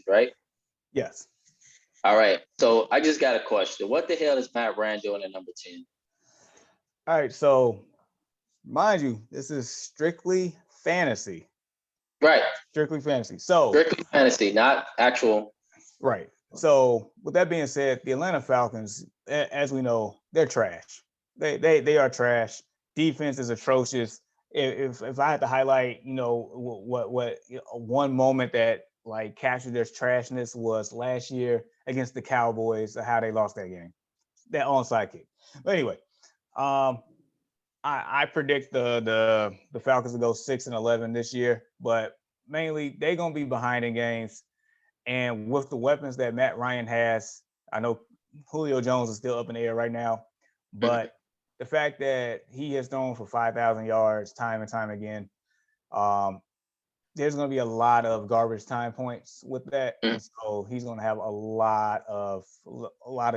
right? Yes. All right. So I just got a question. What the hell is Matt Ryan doing at number 10? All right. So, mind you, this is strictly fantasy. Right. Strictly fantasy. So, Strictly fantasy, not actual. right. So, with that being said, the Atlanta Falcons, as we know, they're trash. They are trash. Defense is atrocious. If I had to highlight, what one moment that like captured their trashness was last year against the Cowboys, how they lost that game, that onside kick. But anyway, um, I predict the Falcons to go 6-11 this year, but mainly they're gonna be behind in games. And with the weapons that Matt Ryan has, I know Julio Jones is still up in the air right now, but the fact that he has thrown for 5,000 yards time and time again, um, there's going to be a lot of garbage time points with that, and so he's going to have a lot of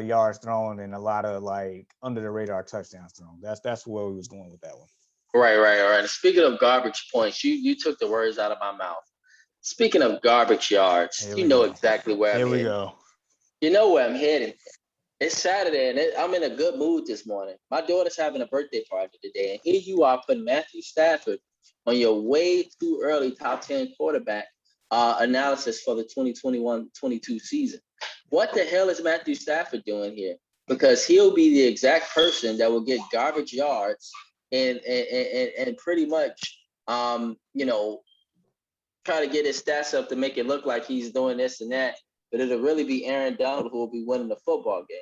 yards thrown and a lot of like under the radar touchdowns thrown. That's where we was going with that one. Right. Speaking of garbage points, you took the words out of my mouth. Speaking of garbage yards, you know exactly where I'm heading. Here we go. You know where I'm heading. It's Saturday, and I'm in a good mood this morning. My daughter's having a birthday party today, and here you are putting Matthew Stafford on your way too early top 10 quarterback analysis for the 2021-22 season. What the hell is Matthew Stafford doing here? Because he'll be the exact person that will get garbage yards and pretty much, try to get his stats up to make it look like he's doing this and that, but it'll really be Aaron Donald who will be winning the football game.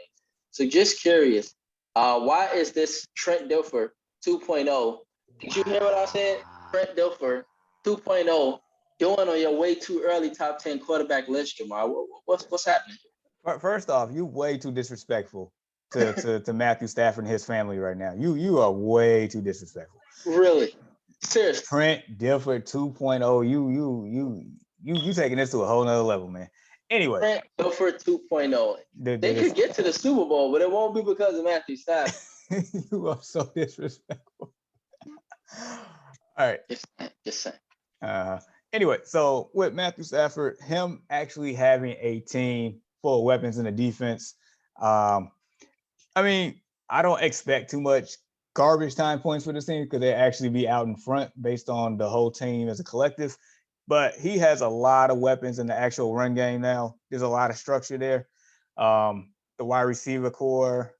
So just curious, why is this Trent Dilfer 2.0? Did you hear what I said? Trent Dilfer 2.0 doing on your way too early top 10 quarterback list, Jamar. What's happening? First off, you way too disrespectful to Matthew Stafford and his family right now. You are way too disrespectful. Really? Seriously. Trent Dilfer 2.0. You taking this to a whole nother level, man. Anyway. Trent Dilfer 2.0. They could get to the Super Bowl, but it won't be because of Matthew Stafford. You are so disrespectful. All right. Just saying. Anyway, so with Matthew Stafford, him actually having a team full of weapons in the defense, I mean, I don't expect too much garbage time points for this team because they actually be out in front based on the whole team as a collective. But he has a lot of weapons in the actual run game now. There's a lot of structure there. The wide receiver core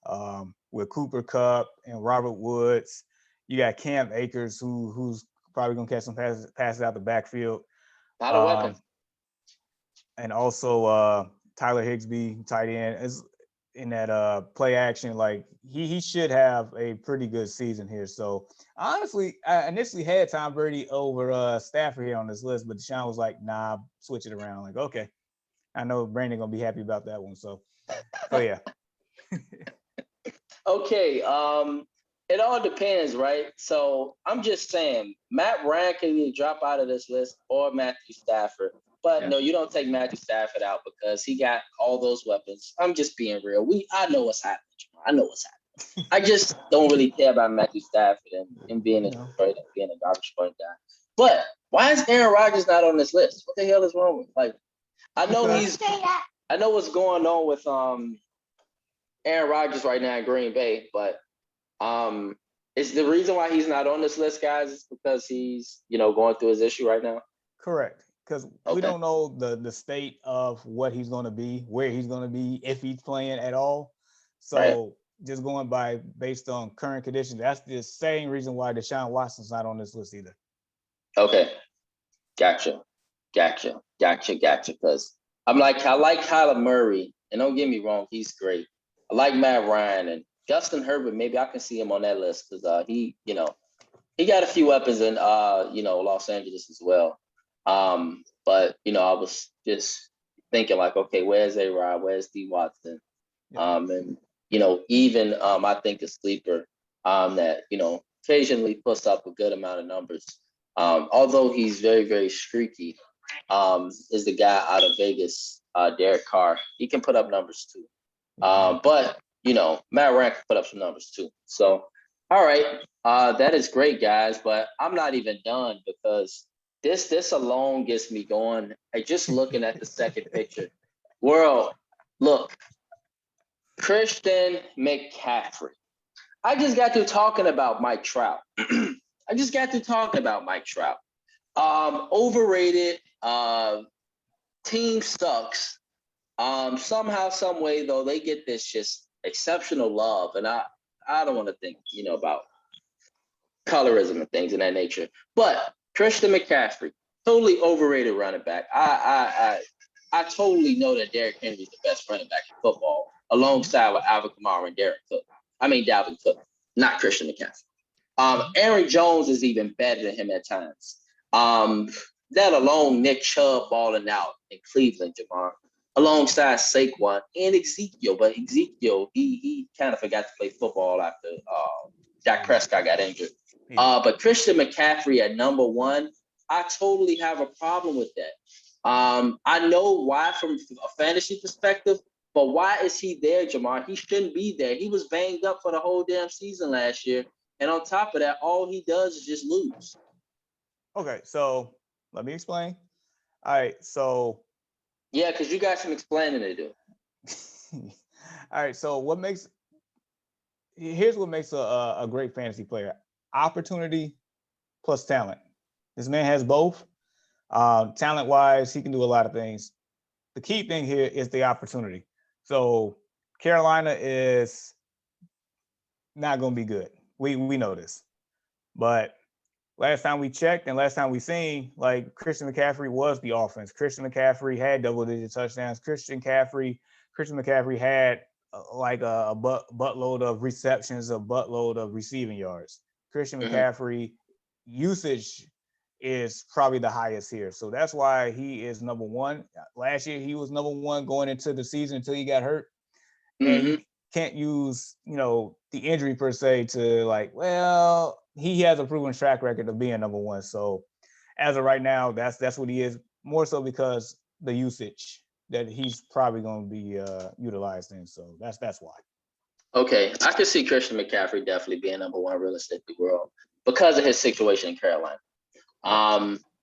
with Cooper Kupp and Robert Woods. You got Cam Akers, who's probably going to catch some passes out the backfield. A lot of weapons. And also Tyler Higbee, tight end, is in that play action. Like he should have a pretty good season here. So honestly, I initially had Tom Brady over Stafford here on this list, but Deshaun was like, nah, switch it around. Like, okay. I know Brandon going to be happy about that one. So yeah. Okay. It all depends, right? So I'm just saying, Matt Ryan can either drop out of this list or Matthew Stafford. But no, you don't take Matthew Stafford out because he got all those weapons. I'm just being real. I know what's happening. I know what's happening. I just don't really care about Matthew Stafford and being a Detroit and being a garbage point guy. But why is Aaron Rodgers not on this list? What the hell is wrong with I know what's going on with Aaron Rodgers right now in Green Bay, but is the reason why he's not on this list, guys, is because he's going through his issue right now? Correct. Because we don't know the state of what he's going to be, where he's going to be, if he's playing at all. So just going based on current conditions, that's the same reason why Deshaun Watson's not on this list either. Okay. Gotcha. Because I like Kyler Murray, and don't get me wrong, he's great. I like Matt Ryan and Justin Herbert. Maybe I can see him on that list because he got a few weapons in Los Angeles as well. But I was just thinking like, okay, where's A-Rod? Where's D Watson? And even I think a sleeper that occasionally puts up a good amount of numbers. Although he's very, very streaky, is the guy out of Vegas, Derek Carr. He can put up numbers too. But Matt Ryan can put up some numbers too. So all right, that is great, guys. But I'm not even done because This alone gets me going. Just looking at the second picture. World, look, Christian McCaffrey. I just got through talking about Mike Trout. Overrated. Team sucks. Somehow, some way though, they get this just exceptional love, and I don't want to think, about colorism and things of that nature. But Christian McCaffrey, totally overrated running back. I totally know that Derrick Henry is the best running back in football, alongside with Alvin Kamara and Dalvin Cook, not Christian McCaffrey. Aaron Jones is even better than him at times. Let alone Nick Chubb balling out in Cleveland, Jamar, alongside Saquon and Ezekiel. But Ezekiel, he kind of forgot to play football after Dak Prescott got injured. But Christian McCaffrey at number one, I totally have a problem with that. I know why from a fantasy perspective, but why is he there, Jamar? He shouldn't be there. He was banged up for the whole damn season last year. And on top of that, all he does is just lose. Okay, so let me explain. All right, so. Yeah, because you got some explaining to do. All right, so here's what makes a great fantasy player: opportunity plus talent. This man has both. Talent-wise, he can do a lot of things. The key thing here is the opportunity. So Carolina is not going to be good. We know this. But last time we checked and last time we seen, like, Christian McCaffrey was the offense. Christian McCaffrey had double-digit touchdowns. Christian McCaffrey had like a buttload of receptions, a buttload of receiving yards. Christian McCaffrey usage is probably the highest here. So that's why he is number one. Last year, he was number one going into the season until he got hurt. And you can't use, the injury per se to he has a proven track record of being number one. So as of right now, that's what he is, more so because the usage that he's probably going to be utilized in. So that's why. Okay, I could see Christian McCaffrey definitely being number one realistically, world, because of his situation in Carolina.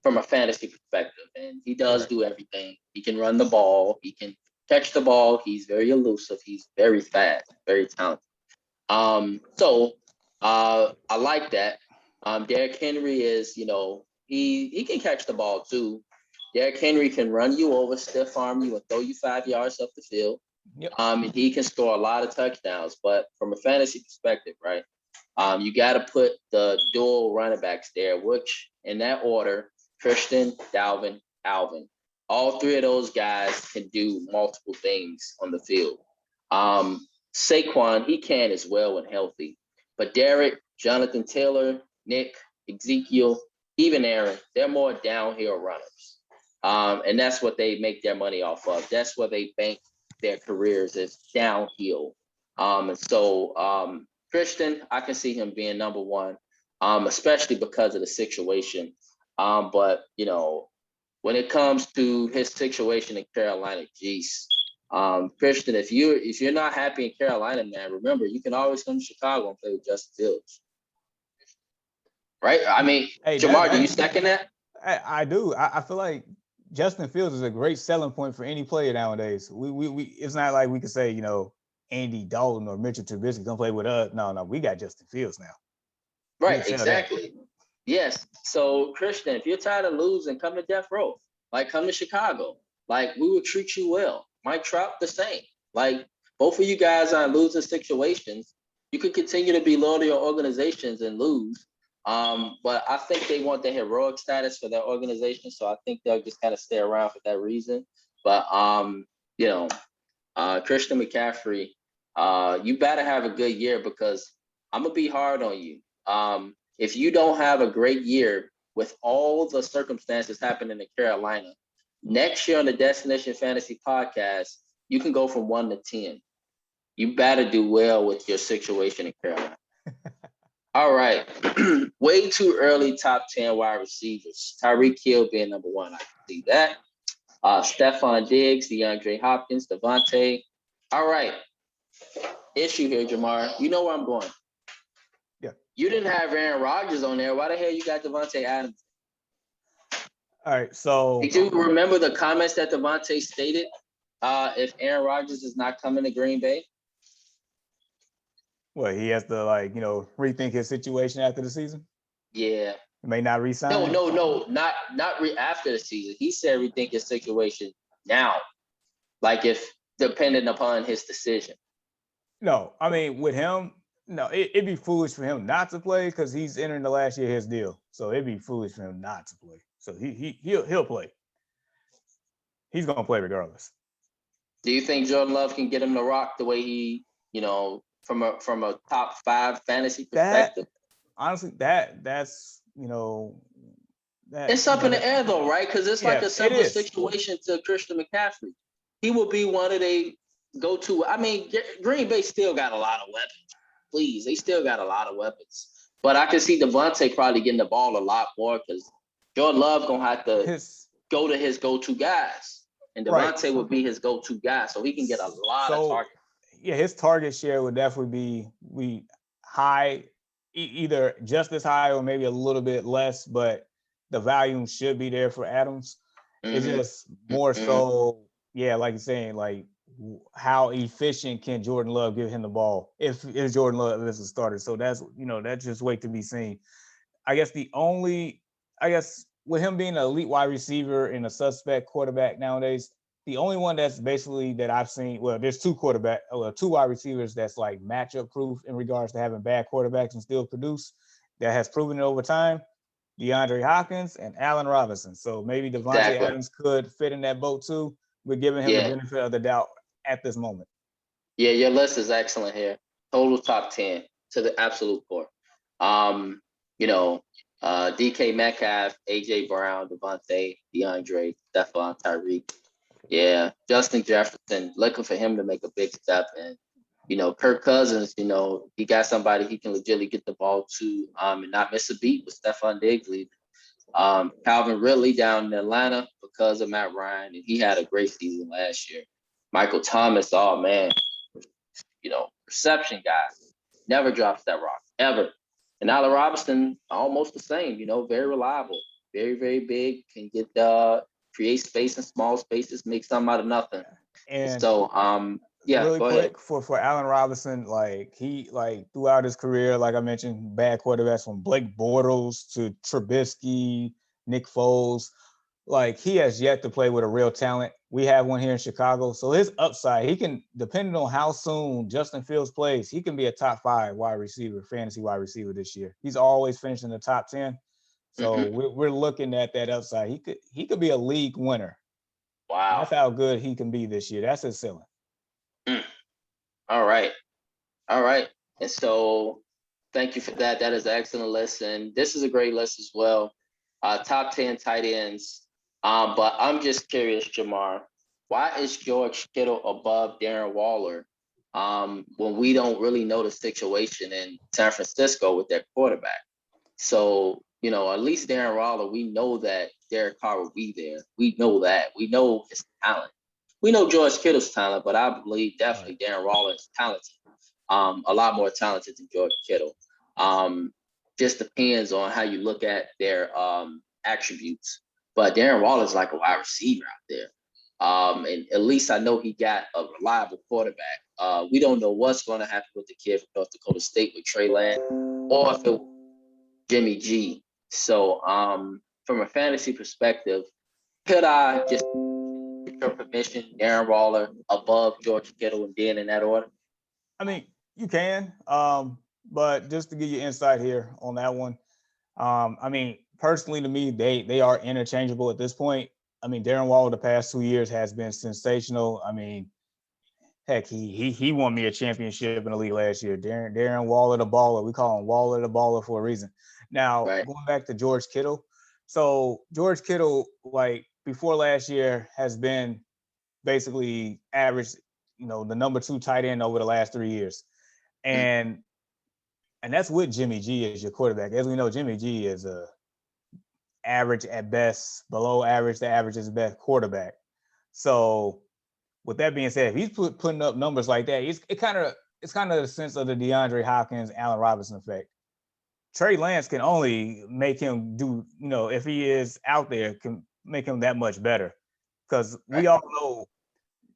From a fantasy perspective, and he does do everything. He can run the ball. He can catch the ball. He's very elusive. He's very fast, very talented. So I like that. Derrick Henry is, he can catch the ball too. Derrick Henry can run you over, stiff arm you, and throw you 5 yards up the field. Yep. And he can score a lot of touchdowns. But from a fantasy perspective, right? You got to put the dual running backs there, which in that order, Christian, Dalvin, Alvin. All three of those guys can do multiple things on the field. Saquon, he can as well when healthy. But Derrick, Jonathan Taylor, Nick, Ezekiel, even Aaron, they're more downhill runners. And that's what they make their money off of. That's where they bank their careers, is downhill. And so Christian, I can see him being number one, especially because of the situation. But, when it comes to his situation in Carolina, geez, Christian, if you're not happy in Carolina, man, remember, you can always come to Chicago and play with Justin Fields. Right? I mean, hey, Jamar, do you second that? I do. I feel like Justin Fields is a great selling point for any player nowadays. We it's not like we could say, Andy Dalton or Mitchell Trubisky come play with us. No, we got Justin Fields now. Right, exactly. Yes. So, Christian, if you're tired of losing, come to Death Row. Come to Chicago. We will treat you well. Mike Trout, the same. Both of you guys are in losing situations. You can continue to be loyal to your organizations and lose. But I think they want the heroic status for their organization. So I think they'll just kind of stay around for that reason. But, Christian McCaffrey, you better have a good year, because I'm going to be hard on you. If you don't have a great year with all the circumstances happening in Carolina, next year on the Destination Fantasy Podcast, you can go from 1 to 10. You better do well with your situation in Carolina. All right. Way too early top 10 wide receivers. Tyreek Hill being number one. I can see that. Stephon Diggs, DeAndre Hopkins, Devontae. All right. Issue here, Jamar. You know where I'm going. Yeah. You didn't have Aaron Rodgers on there. Why the hell you got Devontae Adams? All right, so did you remember the comments that Devontae stated? If Aaron Rodgers is not coming to Green Bay, what, he has to, like, rethink his situation after the season? yeah. He may not No, resign? not after the season. He said rethink his situation now, like if dependent upon his decision. No, I mean, with him, no, it'd be foolish for him not to play because he's entering the last year of his deal. So it'd be foolish for him not to play. So he'll play. He's gonna play regardless. Do you think Jordan Love can get him to rock the way he, from a top 5 fantasy perspective? Honestly, that's it's up in the air though, right? Because it's like a similar situation to Christian McCaffrey. He will be one of the go-to. I mean, Green Bay still got a lot of weapons. Please, they still got a lot of weapons. But I can see Devontae probably getting the ball a lot more because Jordan Love gonna have to go to his go-to guys, and Devontae will be his go-to guy, so he can get a lot of targets. Yeah, his target share would definitely be high, either just as high or maybe a little bit less, but the volume should be there for Adams. Mm-hmm. It's just more so, yeah, like you're saying, like how efficient can Jordan Love give him the ball if Jordan Love is a starter. So that's just wait to be seen. I guess with him being an elite wide receiver and a suspect quarterback nowadays, the only one that's basically that I've seen, well, there's two wide receivers that's like matchup proof in regards to having bad quarterbacks and still produce, that has proven it over time. DeAndre Hopkins and Allen Robinson. So maybe Devontae Adams could fit in that boat too. We're giving him the benefit of the doubt at this moment. Yeah, your list is excellent here. Total top 10 to the absolute core. DK Metcalf, AJ Brown, Devontae, DeAndre, Stephon, Tyreek. Yeah, Justin Jefferson, looking for him to make a big step. And, Kirk Cousins, he got somebody he can legitimately get the ball to and not miss a beat with Stephon Diggs leaving. Calvin Ridley down in Atlanta because of Matt Ryan, and he had a great season last year. Michael Thomas, oh man, reception guy, never drops that rock, ever. And Allen Robinson, almost the same, very reliable, very, very big, can get create space in small spaces, make something out of nothing. And so, really quick for Allen Robinson, he throughout his career, like I mentioned, bad quarterbacks from Blake Bortles to Trubisky, Nick Foles. He has yet to play with a real talent. We have one here in Chicago. So his upside, he can, depending on how soon Justin Fields plays, he can be a top 5 fantasy wide receiver this year. He's always finishing the top 10. So we're looking at that upside. He could be a league winner. Wow. That's how good he can be this year. That's his ceiling. All right. And so thank you for that. That is an excellent list. And this is a great list as well. Top 10 tight ends. But I'm just curious, Jamar, why is George Kittle above Darren Waller when we don't really know the situation in San Francisco with their quarterback? So, at least Darren Waller, we know that Derek Carr will be there. We know that. We know his talent. We know George Kittle's talent, but I believe definitely Darren Waller is talented. A lot more talented than George Kittle. Just depends on how you look at their attributes. But Darren Waller is like a wide receiver out there. And at least I know he got a reliable quarterback. We don't know what's going to happen with the kid from North Dakota State with Trey Lance or if it Jimmy G. So from a fantasy perspective, could I just get your permission, Darren Waller above George Kittle and then in that order? I mean, you can. But just to give you insight here on that one, I mean, personally to me, they are interchangeable at this point. I mean, Darren Waller the past 2 years has been sensational. I mean, heck, he won me a championship in the league last year. Darren Waller the baller. We call him Waller the baller for a reason. Now, going back to George Kittle. So George Kittle, before last year, has been basically average, the number 2 tight end over the last 3 years. And that's with Jimmy G as your quarterback. As we know, Jimmy G is a average at best, below average to average is best quarterback. So with that being said, if he's putting up numbers like that, it's kind of the sense of the DeAndre Hopkins, Allen Robinson effect. Trey Lance can only make him do, if he is out there, can make him that much better. Because we all know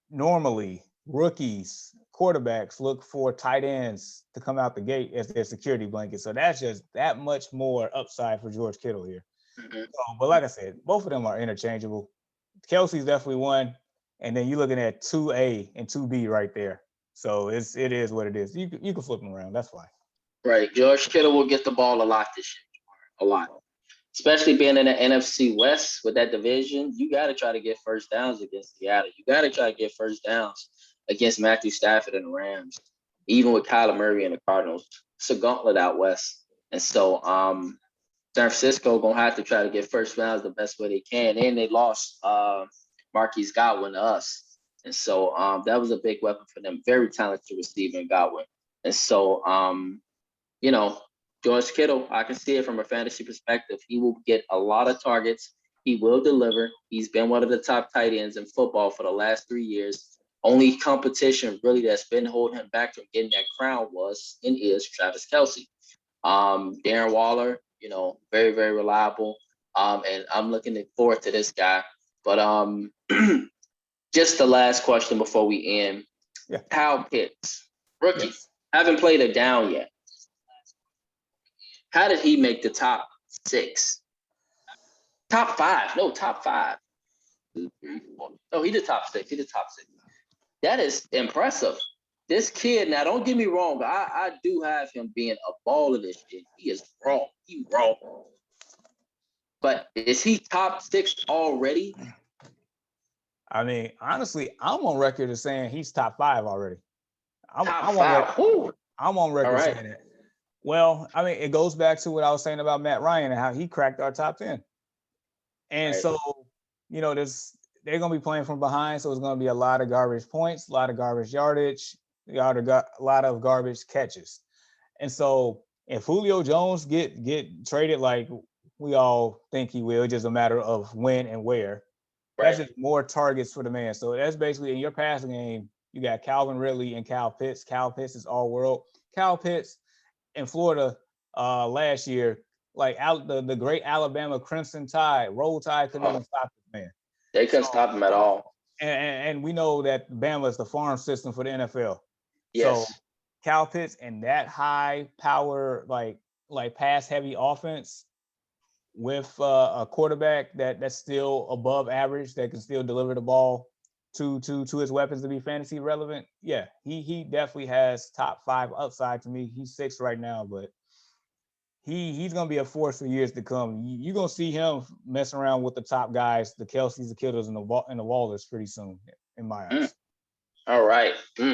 normally rookies, quarterbacks look for tight ends to come out the gate as their security blanket. So that's just that much more upside for George Kittle here. Mm-hmm. But like I said, both of them are interchangeable. Kelsey's definitely one, and then you're looking at 2A and 2B right there. So it is what it is. You can flip them around. That's fine. Right. George Kittle will get the ball a lot this year. A lot. Especially being in the NFC West with that division, you got to try to get first downs against Seattle. You got to try to get first downs against Matthew Stafford and the Rams, even with Kyler Murray and the Cardinals. It's a gauntlet out west. And so San Francisco going to have to try to get first downs the best way they can. And they lost Marquise Godwin to us. And so that was a big weapon for them. Very talented receiver in Godwin. And so, George Kittle, I can see it from a fantasy perspective. He will get a lot of targets. He will deliver. He's been one of the top tight ends in football for the last 3 years. Only competition really that's been holding him back from getting that crown was and is Travis Kelce. Darren Waller, very, very reliable. And I'm looking forward to this guy. But just the last question before we end. Yeah. Kyle Pitts, rookie, haven't played a down yet. How did he make the top 6? Top 5. No, top 5. 2, 3, 4. No, he did top 6. That is impressive. This kid, now don't get me wrong, I do have him being a baller this year. He is raw. He's raw. But is he top 6 already? I mean, honestly, I'm on record as saying he's top 5 already. I'm on record saying that. Well, I mean, it goes back to what I was saying about Matt Ryan and how he cracked our top 10. And so, they're going to be playing from behind. So it's going to be a lot of garbage points, a lot of garbage yardage, a lot of garbage catches. And so if Julio Jones get traded like we all think he will, it's just a matter of when and where, that's just more targets for the man. So that's basically in your passing game, you got Calvin Ridley and Kyle Pitts. Kyle Pitts is all world. Kyle Pitts in Florida last year, like the great Alabama Crimson Tide, Roll Tide couldn't even stop this man. They couldn't stop him at all. And we know that Bama is the farm system for the NFL. Yes. So Kyle Pitts and that high power, like pass heavy offense with a quarterback that's still above average, that can still deliver the ball to his weapons to be fantasy relevant. Yeah, he definitely has top 5 upside to me. He's 6 right now, but he's gonna be a force for years to come. You're gonna see him messing around with the top guys, the Kelce's, the Kittles, and the Wallers pretty soon, in my eyes. All right.